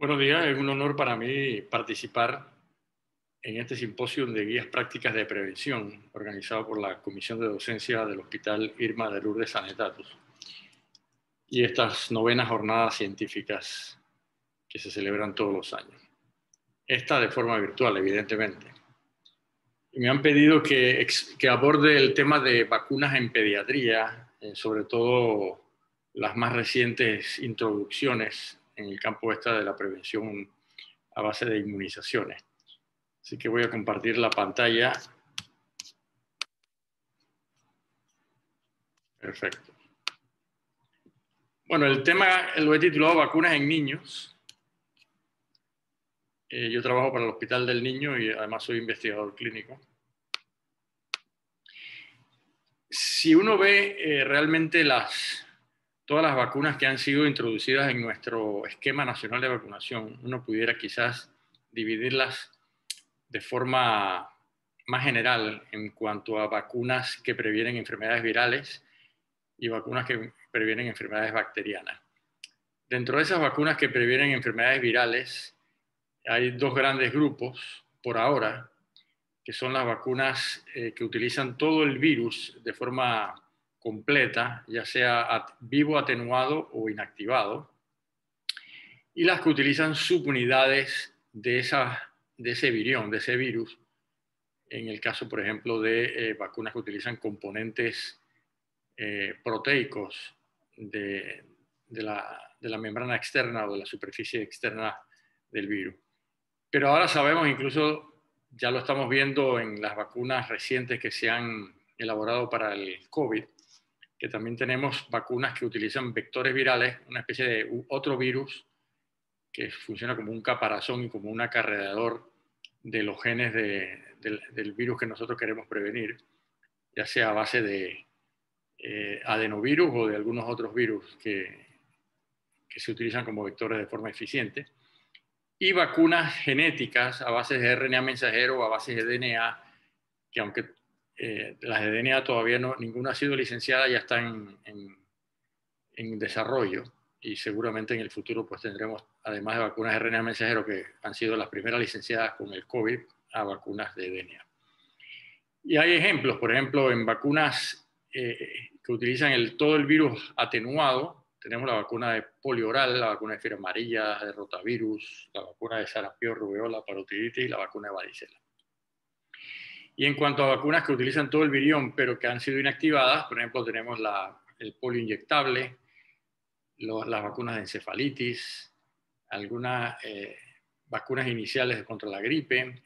Buenos días, es un honor para mí participar en este simposio de guías prácticas de prevención organizado por la Comisión de Docencia del Hospital Irma de Lourdes Sanetatus y estas novenas jornadas científicas que se celebran todos los años. Esta de forma virtual, evidentemente. Y me han pedido que aborde el tema de vacunas en pediatría, sobre todo las más recientes introducciones en el campo de la prevención a base de inmunizaciones. Así que voy a compartir la pantalla. Perfecto. Bueno, el tema lo he titulado Vacunas en niños. Yo trabajo para el Hospital del Niño y además soy investigador clínico. Si uno ve realmente todas las vacunas que han sido introducidas en nuestro esquema nacional de vacunación, uno pudiera quizás dividirlas de forma más general en cuanto a vacunas que previenen enfermedades virales y vacunas que previenen enfermedades bacterianas. Dentro de esas vacunas que previenen enfermedades virales, hay dos grandes grupos por ahora, que son las vacunas que utilizan todo el virus de forma completa, ya sea vivo, atenuado o inactivado, y las que utilizan subunidades de ese virión, de ese virus, en el caso, por ejemplo, de vacunas que utilizan componentes proteicos de la membrana externa o de la superficie externa del virus. Pero ahora sabemos, incluso ya lo estamos viendo en las vacunas recientes que se han elaborado para el COVID, que también tenemos vacunas que utilizan vectores virales, una especie de otro virus que funciona como un caparazón y como un acarreador de los genes del virus que nosotros queremos prevenir, ya sea a base de adenovirus o de algunos otros virus que se utilizan como vectores de forma eficiente, y vacunas genéticas a base de RNA mensajero o a base de DNA, que aunque las de DNA todavía ninguna ha sido licenciada, ya están en desarrollo, y seguramente en el futuro pues tendremos, además de vacunas de RNA mensajero que han sido las primeras licenciadas con el COVID, a vacunas de DNA. Y hay ejemplos, por ejemplo, en vacunas que utilizan todo el virus atenuado. Tenemos la vacuna de polio oral, la vacuna de fiebre amarilla, de rotavirus, la vacuna de sarampión, rubeola, parotiditis y la vacuna de varicela. Y en cuanto a vacunas que utilizan todo el virión pero que han sido inactivadas, por ejemplo, tenemos el polio inyectable, las vacunas de encefalitis, algunas vacunas iniciales contra la gripe,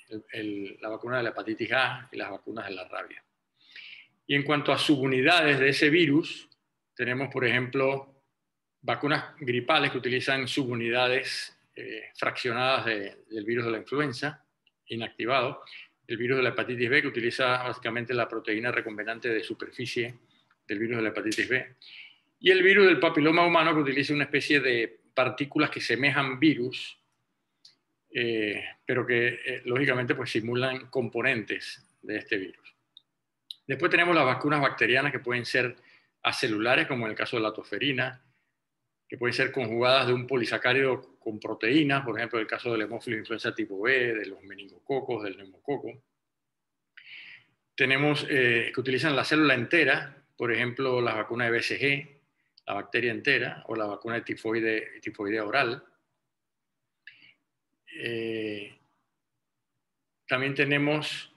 la vacuna de la hepatitis A y las vacunas de la rabia. Y en cuanto a subunidades de ese virus, tenemos, por ejemplo, vacunas gripales que utilizan subunidades fraccionadas del virus de la influenza, inactivado, el virus de la hepatitis B, que utiliza básicamente la proteína recombinante de superficie del virus de la hepatitis B, y el virus del papiloma humano, que utiliza una especie de partículas que semejan virus, pero que lógicamente pues simulan componentes de este virus. Después tenemos las vacunas bacterianas que pueden ser acelulares, como en el caso de la toferina, que pueden ser conjugadas de un polisacárido con proteínas, por ejemplo, en el caso del hemófilo influenza tipo B, de los meningococos, del neumococo. Tenemos que utilizan la célula entera, por ejemplo, las vacunas de BCG, la bacteria entera, o la vacuna de tifoidea oral. También tenemos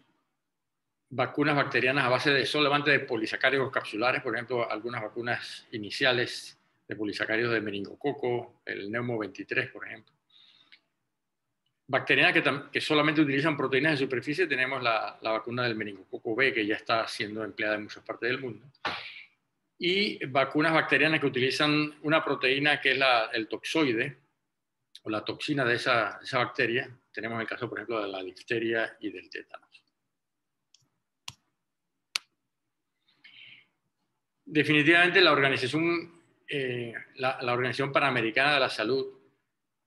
vacunas bacterianas a base solamente de polisacáridos capsulares, por ejemplo, algunas vacunas iniciales de polisacáridos de meningococo, el Neumo 23, por ejemplo. Bacterianas que solamente utilizan proteínas de superficie, tenemos la vacuna del meningococo B, que ya está siendo empleada en muchas partes del mundo. Y vacunas bacterianas que utilizan una proteína que es el toxoide, o la toxina de esa bacteria. Tenemos el caso, por ejemplo, de la difteria y del tétanos. Definitivamente la Organización Panamericana de la Salud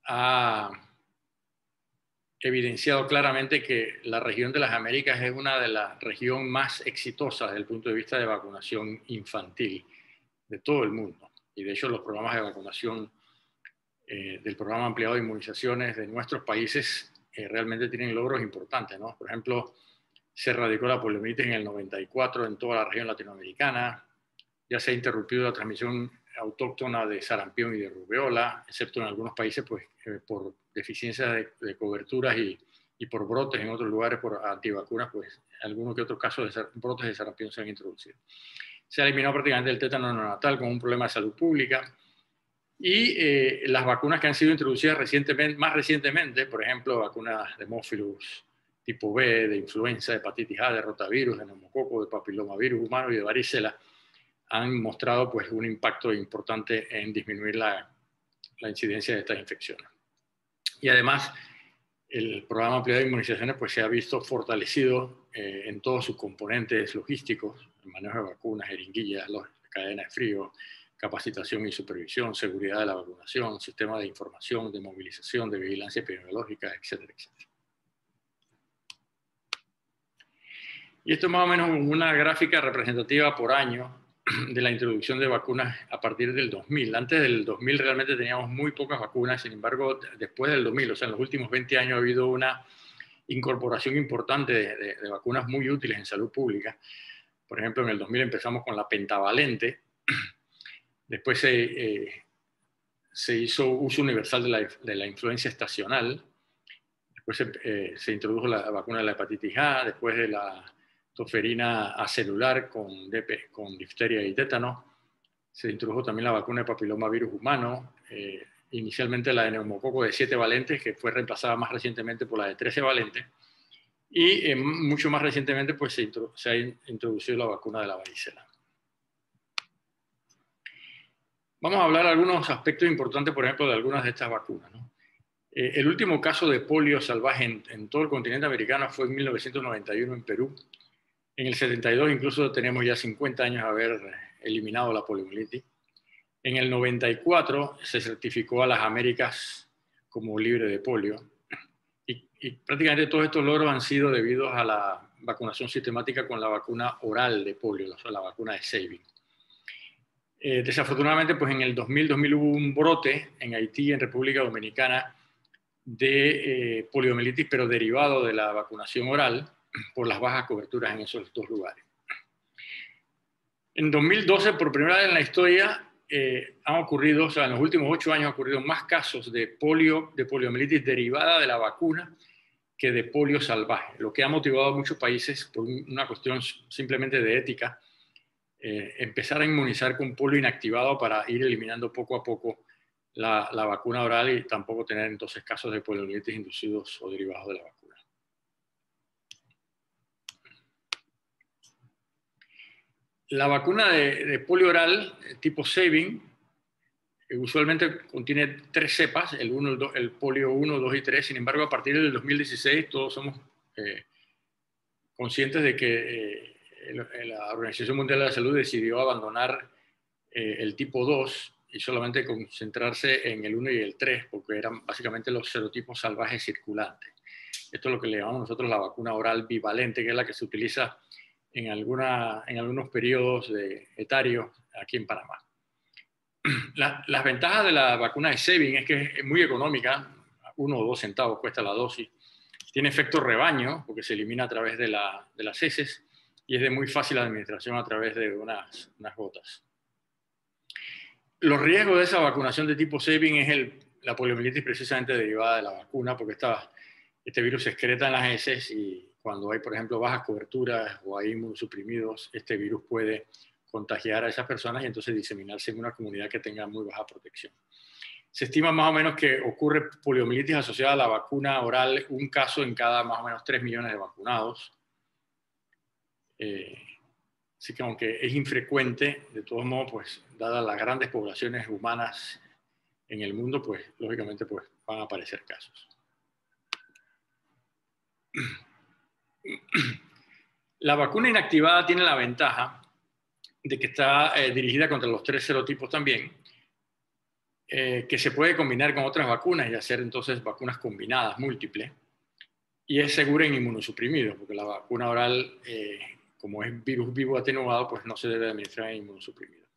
ha evidenciado claramente que la región de las Américas es una de las regiones más exitosas desde el punto de vista de vacunación infantil de todo el mundo. Y de hecho los programas de vacunación del programa ampliado de inmunizaciones de nuestros países realmente tienen logros importantes, ¿no? Por ejemplo, se erradicó la poliomielitis en el 94 en toda la región latinoamericana, ya se ha interrumpido la transmisión autóctona de sarampión y de rubeola, excepto en algunos países pues, por deficiencias de coberturas y por brotes en otros lugares por antivacunas, pues algunos que otros casos de brotes de sarampión se han introducido. Se ha eliminado prácticamente el tétano neonatal como un problema de salud pública. Y las vacunas que han sido introducidas más recientemente, por ejemplo, vacunas de Hemófilus tipo B, de influenza, de hepatitis A, de rotavirus, de neumococo, de papilomavirus humano y de varicela, han mostrado pues, un impacto importante en disminuir la incidencia de estas infecciones. Y además, el programa ampliado de inmunizaciones pues, se ha visto fortalecido en todos sus componentes logísticos, el manejo de vacunas, jeringuillas, cadenas de frío, capacitación y supervisión, seguridad de la vacunación, sistema de información, de movilización, de vigilancia epidemiológica, etcétera, etcétera. Y esto es más o menos una gráfica representativa por año de la introducción de vacunas a partir del 2000. Antes del 2000 realmente teníamos muy pocas vacunas, sin embargo, después del 2000, o sea, en los últimos 20 años ha habido una incorporación importante de vacunas muy útiles en salud pública. Por ejemplo, en el 2000 empezamos con la pentavalente, después se hizo uso universal de la influenza estacional, después se introdujo la vacuna de la hepatitis A, después de la toferina acelular con difteria y tétano, se introdujo también la vacuna de papilomavirus humano, inicialmente la de neumococo de 7 valentes, que fue reemplazada más recientemente por la de 13 valentes, y mucho más recientemente pues, se ha introducido la vacuna de la varicela. Vamos a hablar de algunos aspectos importantes, por ejemplo, de algunas de estas vacunas, ¿no? El último caso de polio salvaje en todo el continente americano fue en 1991 en Perú. En el 72 incluso tenemos ya 50 años de haber eliminado la poliomielitis. En el 94 se certificó a las Américas como libre de polio. Y prácticamente todos estos logros han sido debidos a la vacunación sistemática con la vacuna oral de polio, o sea, la vacuna de Sabin. Desafortunadamente, pues en el 2000 hubo un brote en Haití, en República Dominicana, de poliomielitis, pero derivado de la vacunación oral por las bajas coberturas en esos dos lugares. En 2012, por primera vez en la historia, han ocurrido, o sea, en los últimos 8 años han ocurrido más casos de poliomielitis derivada de la vacuna que de polio salvaje, lo que ha motivado a muchos países, por una cuestión simplemente de ética, empezar a inmunizar con polio inactivado para ir eliminando poco a poco la vacuna oral y tampoco tener entonces casos de poliomielitis inducidos o derivados de la vacuna. La vacuna de polio oral tipo Sabin usualmente contiene 3 cepas, el polio 1, 2 y 3. Sin embargo, a partir del 2016 todos somos conscientes de que la Organización Mundial de la Salud decidió abandonar el tipo 2 y solamente concentrarse en el 1 y el 3, porque eran básicamente los serotipos salvajes circulantes. Esto es lo que le llamamos nosotros la vacuna oral bivalente, que es la que se utiliza en algunos periodos etarios aquí en Panamá. Las ventajas de la vacuna de Sabin es que es muy económica, 1 o 2 centavos cuesta la dosis, tiene efecto rebaño porque se elimina a través de las heces y es de muy fácil administración a través de unas gotas. Los riesgos de esa vacunación de tipo Sabin es la poliomielitis precisamente derivada de la vacuna, porque este virus se excreta en las heces y cuando hay, por ejemplo, bajas coberturas o hay inmunosuprimidos, este virus puede contagiar a esas personas y entonces diseminarse en una comunidad que tenga muy baja protección. Se estima más o menos que ocurre poliomielitis asociada a la vacuna oral, un caso en cada más o menos 3 millones de vacunados. Así que aunque es infrecuente, de todos modos, pues, dadas las grandes poblaciones humanas en el mundo, pues, lógicamente, pues, van a aparecer casos. La vacuna inactivada tiene la ventaja de que está dirigida contra los 3 serotipos también, que se puede combinar con otras vacunas y hacer entonces vacunas combinadas, múltiples, y es segura en inmunosuprimidos, porque la vacuna oral, como es virus vivo atenuado, pues no se debe administrar en inmunosuprimidos.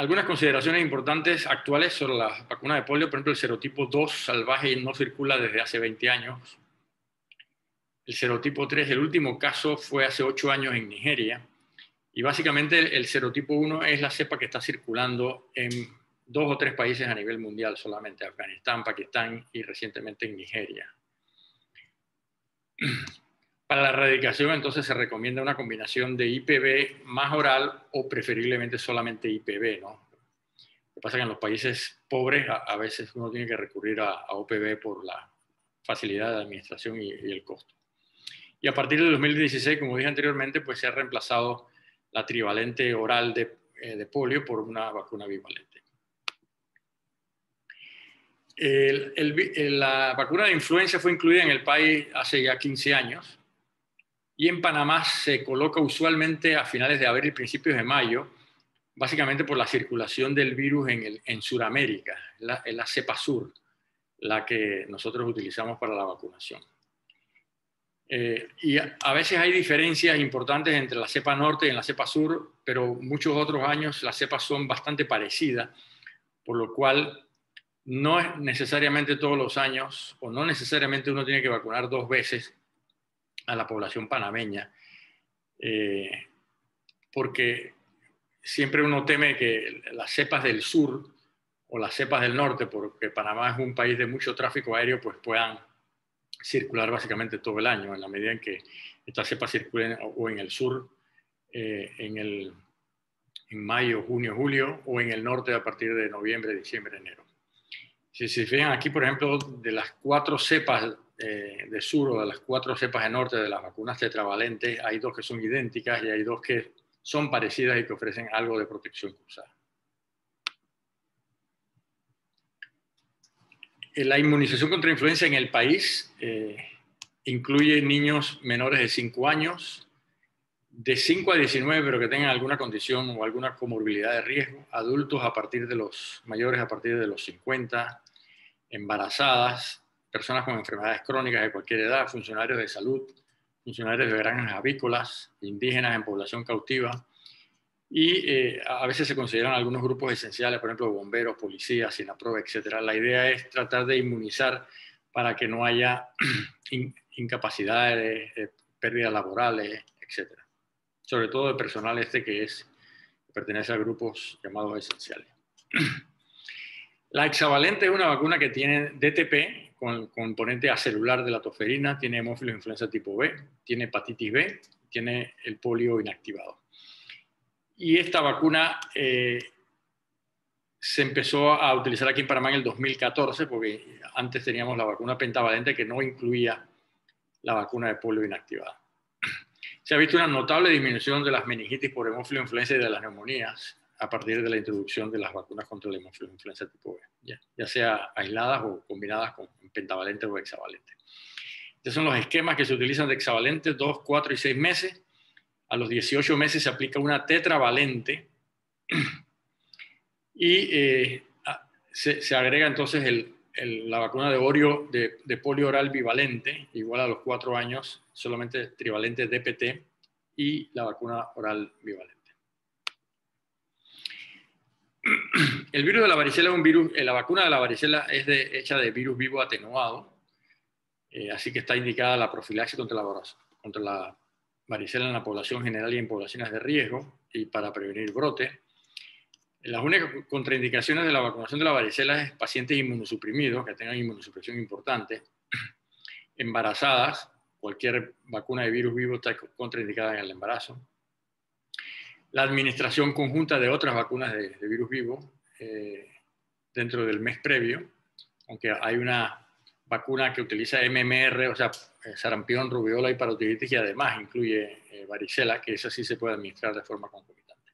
Algunas consideraciones importantes actuales sobre la vacuna de polio, por ejemplo, el serotipo 2 salvaje no circula desde hace 20 años. El serotipo 3, el último caso fue hace 8 años en Nigeria. Y básicamente el serotipo 1 es la cepa que está circulando en 2 o 3 países a nivel mundial solamente, Afganistán, Pakistán y recientemente en Nigeria. Para la erradicación entonces se recomienda una combinación de IPV más oral o preferiblemente solamente IPV, ¿no? Lo que pasa es que en los países pobres a veces uno tiene que recurrir a OPV por la facilidad de administración y el costo. Y a partir del 2016, como dije anteriormente, pues se ha reemplazado la trivalente oral de polio por una vacuna bivalente. La vacuna de influenza fue incluida en el país hace ya 15 años y en Panamá se coloca usualmente a finales de abril y principios de mayo, básicamente por la circulación del virus en Sudamérica, es la cepa sur, la que nosotros utilizamos para la vacunación. Y a veces hay diferencias importantes entre la cepa norte y la cepa sur, pero muchos otros años las cepas son bastante parecidas, por lo cual no es necesariamente todos los años, o no necesariamente uno tiene que vacunar 2 veces a la población panameña, porque siempre uno teme que las cepas del sur o las cepas del norte, porque Panamá es un país de mucho tráfico aéreo, pues puedan circular básicamente todo el año, en la medida en que estas cepas circulen o en el sur en mayo, junio, julio, o en el norte a partir de noviembre, diciembre, enero. Si se fijan aquí, por ejemplo, de las 4 cepas de sur o de las 4 cepas de norte de las vacunas tetravalentes, hay 2 que son idénticas y hay 2 que son parecidas y que ofrecen algo de protección cruzada. La inmunización contra influenza en el país incluye niños menores de 5 años, de 5 a 19, pero que tengan alguna condición o alguna comorbilidad de riesgo, adultos mayores a partir de los 50, embarazadas, personas con enfermedades crónicas de cualquier edad, funcionarios de salud, funcionarios de granjas avícolas, indígenas en población cautiva, y a veces se consideran algunos grupos esenciales, por ejemplo, bomberos, policías, SINAPRO, etc. La idea es tratar de inmunizar para que no haya incapacidades, pérdidas laborales, etc. Sobre todo de personal que pertenece a grupos llamados esenciales. La hexavalente es una vacuna que tiene DTP, con componente acelular de la toferina, tiene hemófilos influenza tipo B, tiene hepatitis B, tiene el polio inactivado. Y esta vacuna se empezó a utilizar aquí en Panamá en el 2014, porque antes teníamos la vacuna pentavalente que no incluía la vacuna de polio inactivada. Se ha visto una notable disminución de las meningitis por hemófilo influenza y de las neumonías a partir de la introducción de las vacunas contra el hemófilo influenza tipo B, ya sea aisladas o combinadas con pentavalente o hexavalente. Estos son los esquemas que se utilizan de hexavalente, 2, 4 y 6 meses. A los 18 meses se aplica una tetravalente y se agrega entonces la vacuna de polio oral bivalente, igual a los 4 años, solamente trivalente DPT, y la vacuna oral bivalente. El virus de la varicela es un virus, la vacuna de la varicela es hecha de virus vivo atenuado, así que está indicada la profilaxis contra la varicela en la población general y en poblaciones de riesgo y para prevenir brote. Las únicas contraindicaciones de la vacunación de la varicela es pacientes inmunosuprimidos que tengan inmunosupresión importante, embarazadas, cualquier vacuna de virus vivo está contraindicada en el embarazo, la administración conjunta de otras vacunas de virus vivo dentro del mes previo, aunque hay una vacuna que utiliza MMR, o sea, sarampión, rubiola y parotiditis, y además incluye varicela, que esa sí se puede administrar de forma concomitante.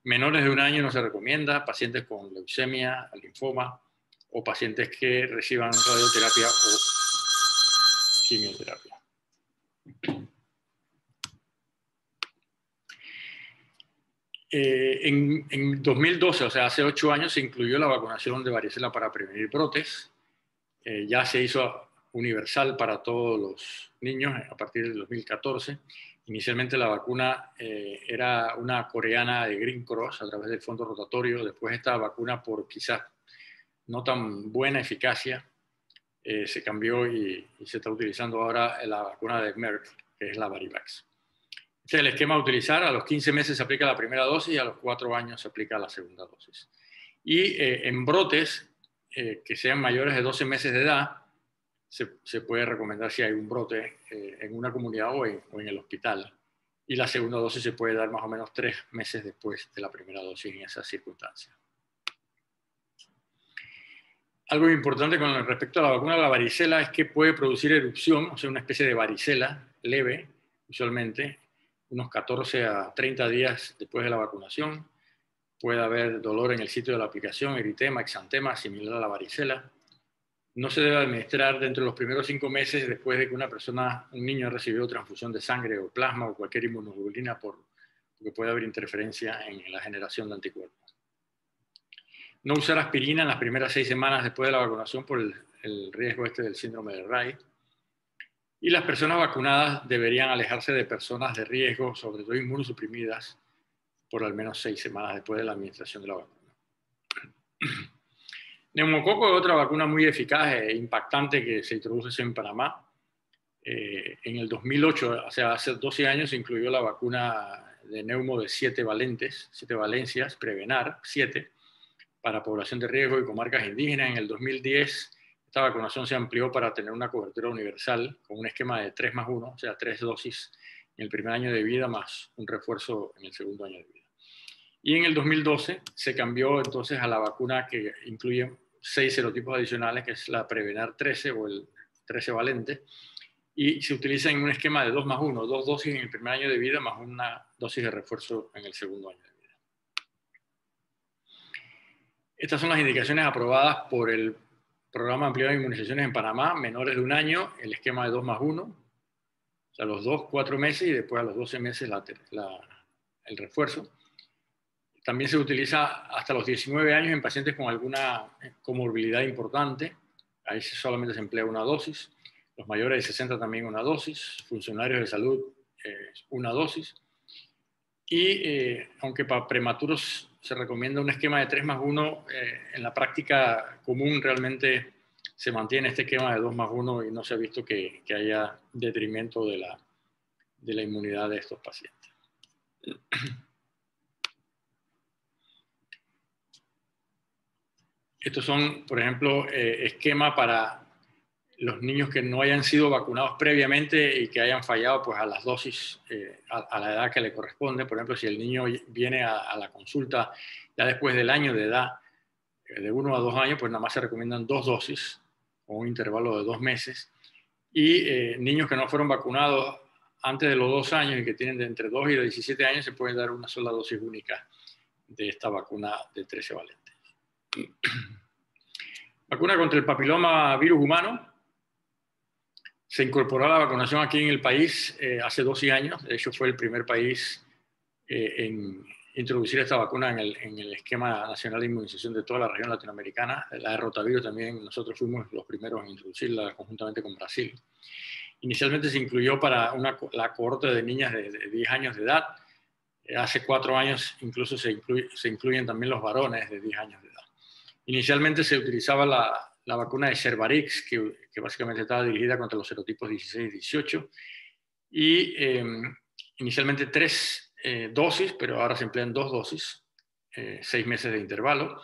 Menores de 1 año no se recomienda, pacientes con leucemia, linfoma, o pacientes que reciban radioterapia o quimioterapia. En 2012, o sea, hace 8 años, se incluyó la vacunación de varicela para prevenir brotes. Ya se hizo universal para todos los niños a partir del 2014. Inicialmente la vacuna era una coreana de Green Cross a través del fondo rotatorio. Después esta vacuna, por quizás no tan buena eficacia, se cambió y se está utilizando ahora la vacuna de Merck, que es la Varivax. Este es el esquema a utilizar. A los 15 meses se aplica la primera dosis y a los 4 años se aplica la segunda dosis. Y en brotes que sean mayores de 12 meses de edad, se puede recomendar si hay un brote en una comunidad o en el hospital. Y la segunda dosis se puede dar más o menos 3 meses después de la primera dosis en esas circunstancias. Algo importante con respecto a la vacuna de la varicela es que puede producir erupción, o sea, una especie de varicela leve, usualmente, unos 14 a 30 días después de la vacunación. Puede haber dolor en el sitio de la aplicación, eritema, exantema, similar a la varicela. No se debe administrar dentro de los primeros 5 meses después de que un niño ha recibido transfusión de sangre o plasma o cualquier inmunoglobulina porque puede haber interferencia en la generación de anticuerpos. No usar aspirina en las primeras 6 semanas después de la vacunación por el riesgo del síndrome de Reye. Y las personas vacunadas deberían alejarse de personas de riesgo, sobre todo inmunosuprimidas, por al menos 6 semanas después de la administración de la vacuna. Neumococo es otra vacuna muy eficaz e impactante que se introduce en Panamá. En el 2008, o sea, hace 12 años, se incluyó la vacuna de neumo de 7 valencias, Prevenar, 7, para población de riesgo y comarcas indígenas. En el 2010, esta vacunación se amplió para tener una cobertura universal con un esquema de 3+1, o sea, 3 dosis en el primer año de vida más un refuerzo en el segundo año de vida. Y en el 2012 se cambió entonces a la vacuna que incluye 6 serotipos adicionales, que es la Prevenar 13 o el 13 valente, y se utiliza en un esquema de 2+1, 2 dosis en el primer año de vida más una dosis de refuerzo en el segundo año de vida. Estas son las indicaciones aprobadas por el Programa Ampliado de Inmunizaciones en Panamá, menores de 1 año, el esquema de 2+1, o sea, los 4 meses y después a los 12 meses el refuerzo. También se utiliza hasta los 19 años en pacientes con alguna comorbilidad importante. Ahí solamente se emplea una dosis. Los mayores de 60 también una dosis. Funcionarios de salud, una dosis. Y aunque para prematuros se recomienda un esquema de 3+1, en la práctica común realmente se mantiene este esquema de 2+1 y no se ha visto que haya detrimento de la inmunidad de estos pacientes. Estos son, por ejemplo, esquemas para los niños que no hayan sido vacunados previamente y que hayan fallado pues, a las dosis, a la edad que le corresponde. Por ejemplo, si el niño viene a la consulta ya después del año de edad, de 1 a 2 años, pues nada más se recomiendan 2 dosis, con un intervalo de 2 meses. Y niños que no fueron vacunados antes de los 2 años y que tienen de entre 2 y 17 años, se puede dar una sola dosis única de esta vacuna de 13 valentes. Vacuna contra el papiloma virus humano. Se incorporó a la vacunación aquí en el país hace 12 años. De hecho, fue el primer país en introducir esta vacuna en el esquema nacional de inmunización de toda la región latinoamericana. La de rotavirus también, nosotros fuimos los primeros en introducirla conjuntamente con Brasil. Inicialmente se incluyó para la cohorte de niñas de 10 años de edad. Hace 4 años incluso se incluyen también los varones de 10 años de edad. Inicialmente se utilizaba la vacuna de Cervarix, que básicamente estaba dirigida contra los serotipos 16 y 18. Y inicialmente 3 dosis, pero ahora se emplean 2 dosis, 6 meses de intervalo.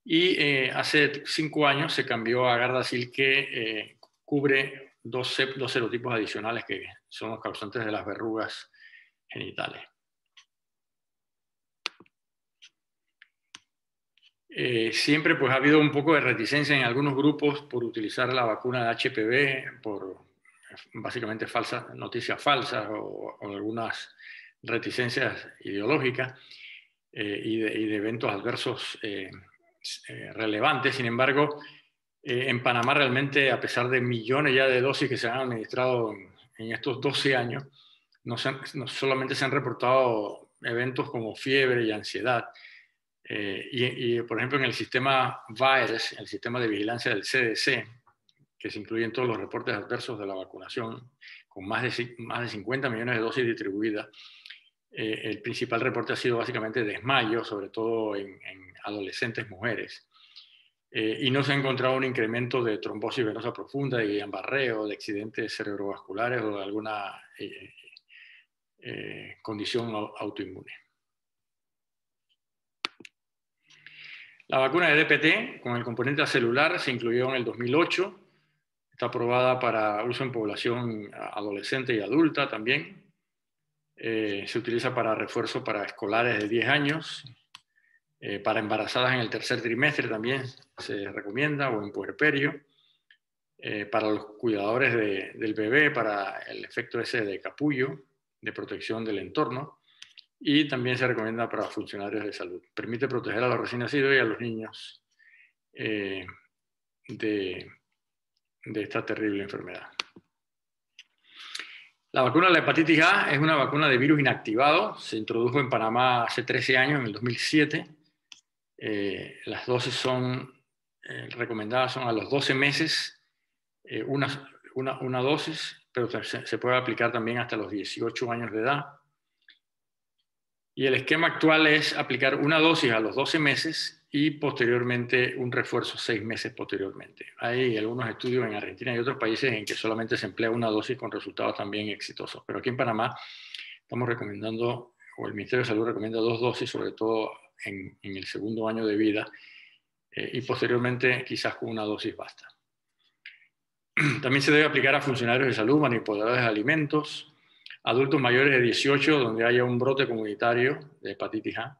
Y hace 5 años se cambió a Gardasil, que cubre 2 serotipos adicionales que son los causantes de las verrugas genitales. Siempre pues, ha habido un poco de reticencia en algunos grupos por utilizar la vacuna de HPV, por básicamente noticias falsas o algunas reticencias ideológicas y de eventos adversos relevantes. Sin embargo, en Panamá realmente, a pesar de millones ya de dosis que se han administrado en estos 12 años, no solamente se han reportado eventos como fiebre y ansiedad. Por ejemplo, en el sistema VAERS, el sistema de vigilancia del CDC, que se incluyen todos los reportes adversos de la vacunación con más de 50 millones de dosis distribuidas. El principal reporte ha sido básicamente desmayo, sobre todo en adolescentes mujeres. Y no se ha encontrado un incremento de trombosis venosa profunda, de Guillain-Barré, de accidentes cerebrovasculares o de alguna condición autoinmune. La vacuna de DPT con el componente celular se incluyó en el 2008. Está aprobada para uso en población adolescente y adulta también. Se utiliza para refuerzo para escolares de 10 años. Para embarazadas en el tercer trimestre también se recomienda, o en puerperio. Para los cuidadores del bebé, para el efecto ese de capullo, de protección del entorno. Y también se recomienda para funcionarios de salud. Permite proteger a los recién nacidos y a los niños de esta terrible enfermedad. La vacuna de la hepatitis A es una vacuna de virus inactivado. Se introdujo en Panamá hace 13 años, en el 2007. Las dosis recomendadas son a los 12 meses, una dosis, pero se puede aplicar también hasta los 18 años de edad. Y el esquema actual es aplicar una dosis a los 12 meses y posteriormente un refuerzo 6 meses posteriormente. Hay algunos estudios en Argentina y otros países en que solamente se emplea una dosis con resultados también exitosos. Pero aquí en Panamá estamos recomendando, o el Ministerio de Salud recomienda 2 dosis, sobre todo en el segundo año de vida, y posteriormente quizás con una dosis basta. También se debe aplicar a funcionarios de salud, manipuladores de alimentos, adultos mayores de 18 donde haya un brote comunitario de hepatitis A.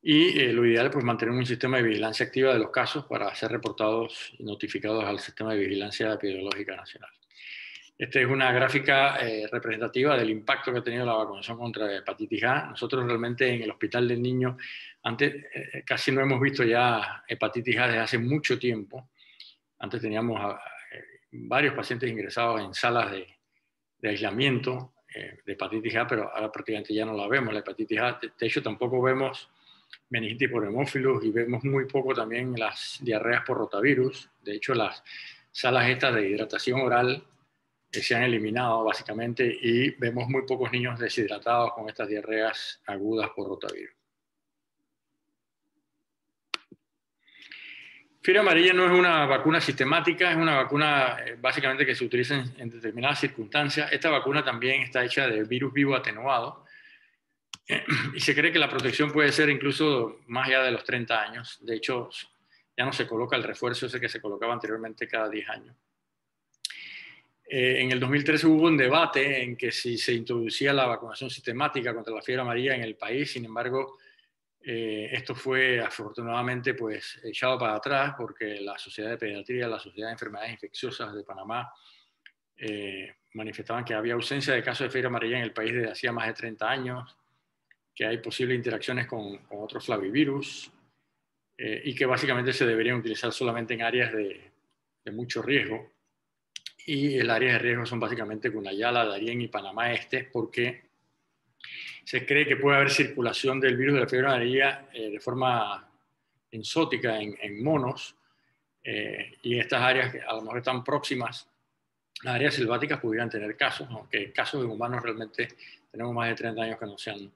Y lo ideal es pues, mantener un sistema de vigilancia activa de los casos para ser reportados y notificados al Sistema de Vigilancia Epidemiológica Nacional. Esta es una gráfica representativa del impacto que ha tenido la vacunación contra hepatitis A. Nosotros realmente en el Hospital del Niño antes casi no hemos visto ya hepatitis A desde hace mucho tiempo. Antes teníamos varios pacientes ingresados en salas de aislamiento de hepatitis A, pero ahora prácticamente ya no la vemos, la hepatitis A. De hecho, tampoco vemos meningitis por hemófilos y vemos muy poco también las diarreas por rotavirus. De hecho, las salas estas de hidratación oral se han eliminado básicamente y vemos muy pocos niños deshidratados con estas diarreas agudas por rotavirus. Fiebre amarilla no es una vacuna sistemática, es una vacuna básicamente que se utiliza en determinadas circunstancias. Esta vacuna también está hecha de virus vivo atenuado y se cree que la protección puede ser incluso más allá de los 30 años. De hecho, ya no se coloca el refuerzo ese que se colocaba anteriormente cada 10 años. En el 2013 hubo un debate en que si se introducía la vacunación sistemática contra la fiebre amarilla en el país. Sin embargo, esto fue afortunadamente pues, echado para atrás porque la Sociedad de Pediatría, la Sociedad de Enfermedades Infecciosas de Panamá manifestaban que había ausencia de casos de fiebre amarilla en el país desde hacía más de 30 años, que hay posibles interacciones con otros flavivirus y que básicamente se deberían utilizar solamente en áreas de mucho riesgo. Y el área de riesgo son básicamente Cunayala, Darién y Panamá Este, porque se cree que puede haber circulación del virus de la fiebre amarilla de forma enzótica en monos, y estas áreas que a lo mejor están próximas a áreas selváticas pudieran tener casos, aunque casos de humanos realmente tenemos más de 30 años que no se han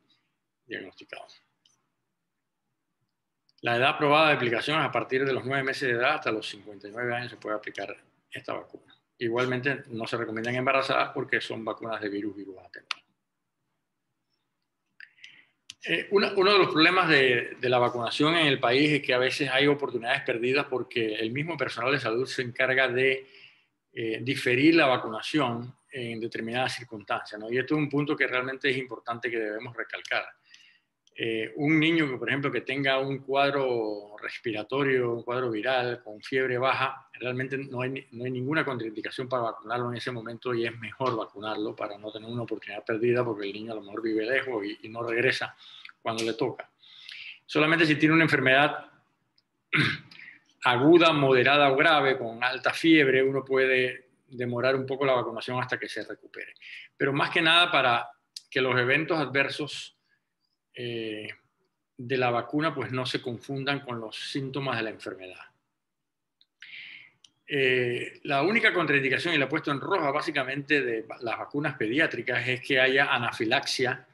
diagnosticado. La edad aprobada de aplicación es a partir de los 9 meses de edad hasta los 59 años se puede aplicar esta vacuna. Igualmente no se recomiendan embarazadas porque son vacunas de virus atenuado. Uno de los problemas de la vacunación en el país es que a veces hay oportunidades perdidas porque el mismo personal de salud se encarga de diferir la vacunación en determinadas circunstancias, ¿no? Y esto es un punto que realmente es importante que debemos recalcar. Un niño que, por ejemplo, que tenga un cuadro respiratorio, un cuadro viral con fiebre baja, realmente no hay ninguna contraindicación para vacunarlo en ese momento y es mejor vacunarlo para no tener una oportunidad perdida porque el niño a lo mejor vive lejos y no regresa cuando le toca. Solamente si tiene una enfermedad aguda, moderada o grave, con alta fiebre, uno puede demorar un poco la vacunación hasta que se recupere. Pero más que nada para que los eventos adversos de la vacuna pues no se confundan con los síntomas de la enfermedad. La única contraindicación, y la he puesto en roja básicamente de las vacunas pediátricas, es que haya anafilaxia,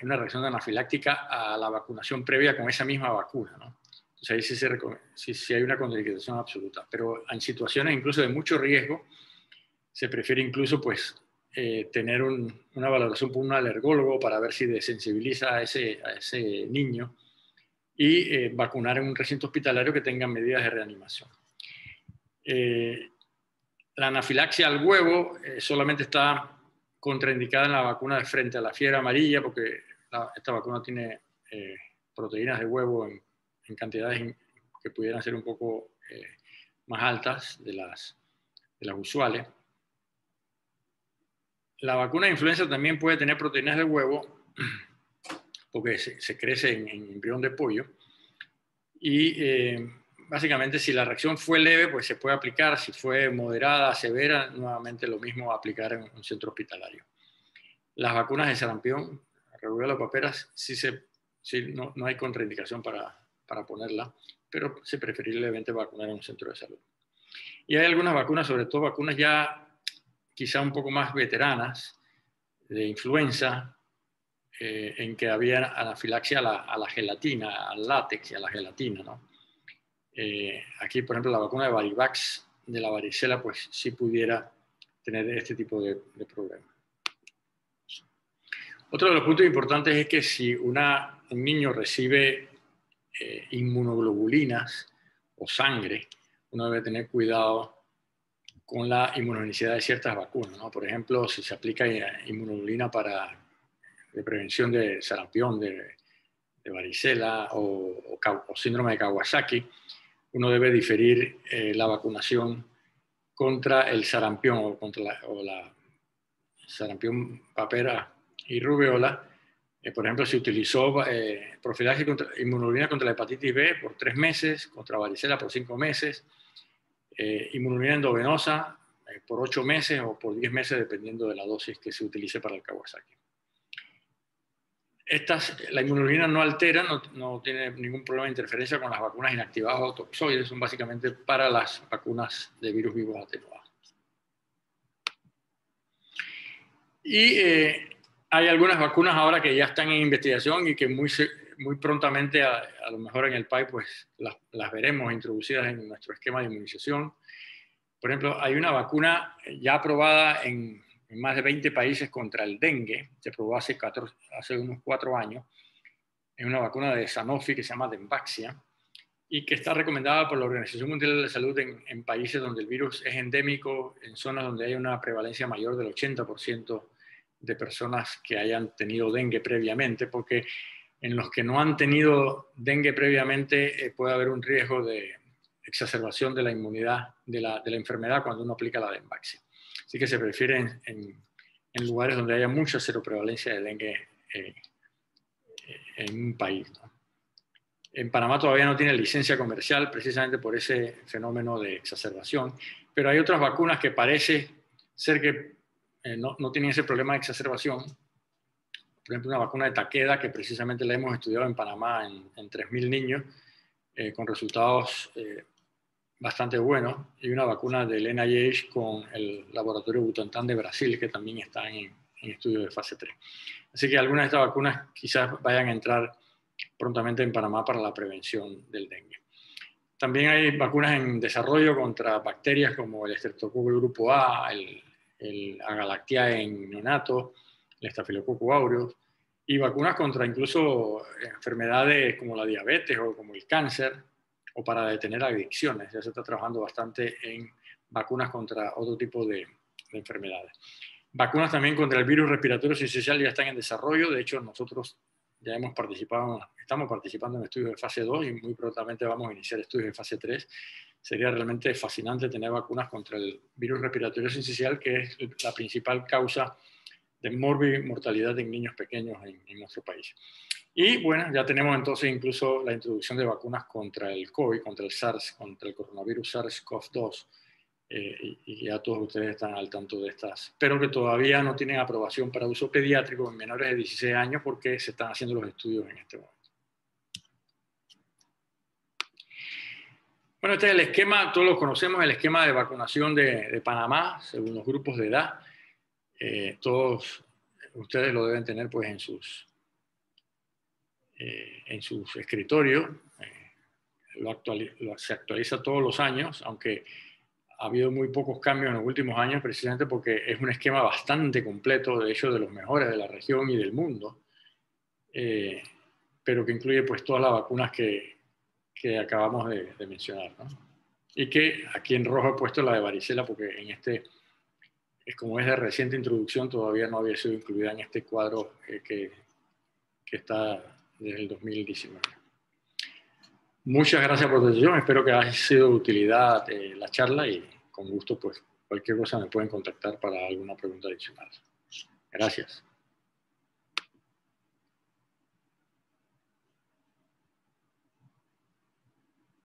una reacción anafiláctica a la vacunación previa con esa misma vacuna, ¿no? Entonces ahí sí hay una contraindicación absoluta, pero en situaciones incluso de mucho riesgo, se prefiere incluso pues tener una valoración por un alergólogo para ver si desensibiliza a ese niño y vacunar en un recinto hospitalario que tenga medidas de reanimación. La anafilaxia al huevo solamente está contraindicada en la vacuna de frente a la fiebre amarilla porque esta vacuna tiene proteínas de huevo en cantidades que pudieran ser un poco más altas de las usuales. La vacuna de influenza también puede tener proteínas de huevo porque se crece en embrión de pollo y básicamente si la reacción fue leve pues se puede aplicar, si fue moderada, severa, nuevamente lo mismo aplicar en un centro hospitalario. Las vacunas de sarampión, rubiola, paperas, no hay contraindicación para ponerla, pero se preferiblemente vacunar en un centro de salud. Y hay algunas vacunas, sobre todo vacunas ya quizá un poco más veteranas, de influenza, en que había anafilaxia a la gelatina, al látex y a la gelatina, ¿no? Aquí, por ejemplo, la vacuna de Varivax, de la varicela, pues sí pudiera tener este tipo de problemas. Otro de los puntos importantes es que si un niño recibe inmunoglobulinas o sangre, uno debe tener cuidado con la inmunogenicidad de ciertas vacunas, ¿no? Por ejemplo, si se aplica inmunoglobulina de prevención de sarampión, de varicela o síndrome de Kawasaki, uno debe diferir la vacunación contra el sarampión o la sarampión, papera y rubiola. Por ejemplo, se utilizó profilaxis inmunoglobulina contra la hepatitis B por 3 meses, contra varicela por 5 meses, inmunoglobulina endovenosa por 8 meses o por 10 meses, dependiendo de la dosis que se utilice para el Kawasaki. La inmunoglobulina no altera, no tiene ningún problema de interferencia con las vacunas inactivadas o toxoides, son básicamente para las vacunas de virus vivos atenuados. Y hay algunas vacunas ahora que ya están en investigación y que muy prontamente, a lo mejor en el país, pues las veremos introducidas en nuestro esquema de inmunización. Por ejemplo, hay una vacuna ya aprobada en más de 20 países contra el dengue, se probó hace unos 4 años, es una vacuna de Sanofi que se llama Dengvaxia y que está recomendada por la Organización Mundial de la Salud en países donde el virus es endémico, en zonas donde hay una prevalencia mayor del 80% de personas que hayan tenido dengue previamente, porque en los que no han tenido dengue previamente puede haber un riesgo de exacerbación de la inmunidad de la enfermedad cuando uno aplica la Dengvaxia. Así que se prefiere en lugares donde haya mucha seroprevalencia de dengue en un país, ¿no? En Panamá todavía no tiene licencia comercial precisamente por ese fenómeno de exacerbación, pero hay otras vacunas que parece ser que no tienen ese problema de exacerbación. Por ejemplo, una vacuna de Takeda que precisamente la hemos estudiado en Panamá en 3.000 niños con resultados bastante buenos, y una vacuna del NIH con el laboratorio Butantan de Brasil que también está en estudios de fase 3. Así que algunas de estas vacunas quizás vayan a entrar prontamente en Panamá para la prevención del dengue. También hay vacunas en desarrollo contra bacterias como el Streptococcus grupo A, el Agalactiae en neonatos, el Staphylococcus aureus, y vacunas contra incluso enfermedades como la diabetes o como el cáncer, o para detener adicciones. Ya se está trabajando bastante en vacunas contra otro tipo de enfermedades. Vacunas también contra el virus respiratorio sincicial ya están en desarrollo. De hecho, nosotros ya estamos participando en estudios de fase 2 y muy prontamente vamos a iniciar estudios de fase 3. Sería realmente fascinante tener vacunas contra el virus respiratorio sincicial, que es la principal causa de mortalidad en niños pequeños en nuestro país. Y bueno, ya tenemos entonces incluso la introducción de vacunas contra el COVID, contra el SARS, contra el coronavirus SARS-CoV-2. Y ya todos ustedes están al tanto de estas, pero que todavía no tienen aprobación para uso pediátrico en menores de 16 años porque se están haciendo los estudios en este momento. Bueno, este es el esquema, todos lo conocemos, el esquema de vacunación de Panamá, según los grupos de edad. Todos ustedes lo deben tener pues en sus escritorios. Se actualiza todos los años, aunque ha habido muy pocos cambios en los últimos años, precisamente porque es un esquema bastante completo, de hecho de los mejores de la región y del mundo, pero que incluye pues todas las vacunas que acabamos de mencionar, ¿no? Y que aquí en rojo he puesto la de varicela porque en este, como es de reciente introducción, todavía no había sido incluida en este cuadro que está desde el 2019. Muchas gracias por tu atención, espero que haya sido de utilidad la charla y con gusto pues cualquier cosa me pueden contactar para alguna pregunta adicional. Gracias.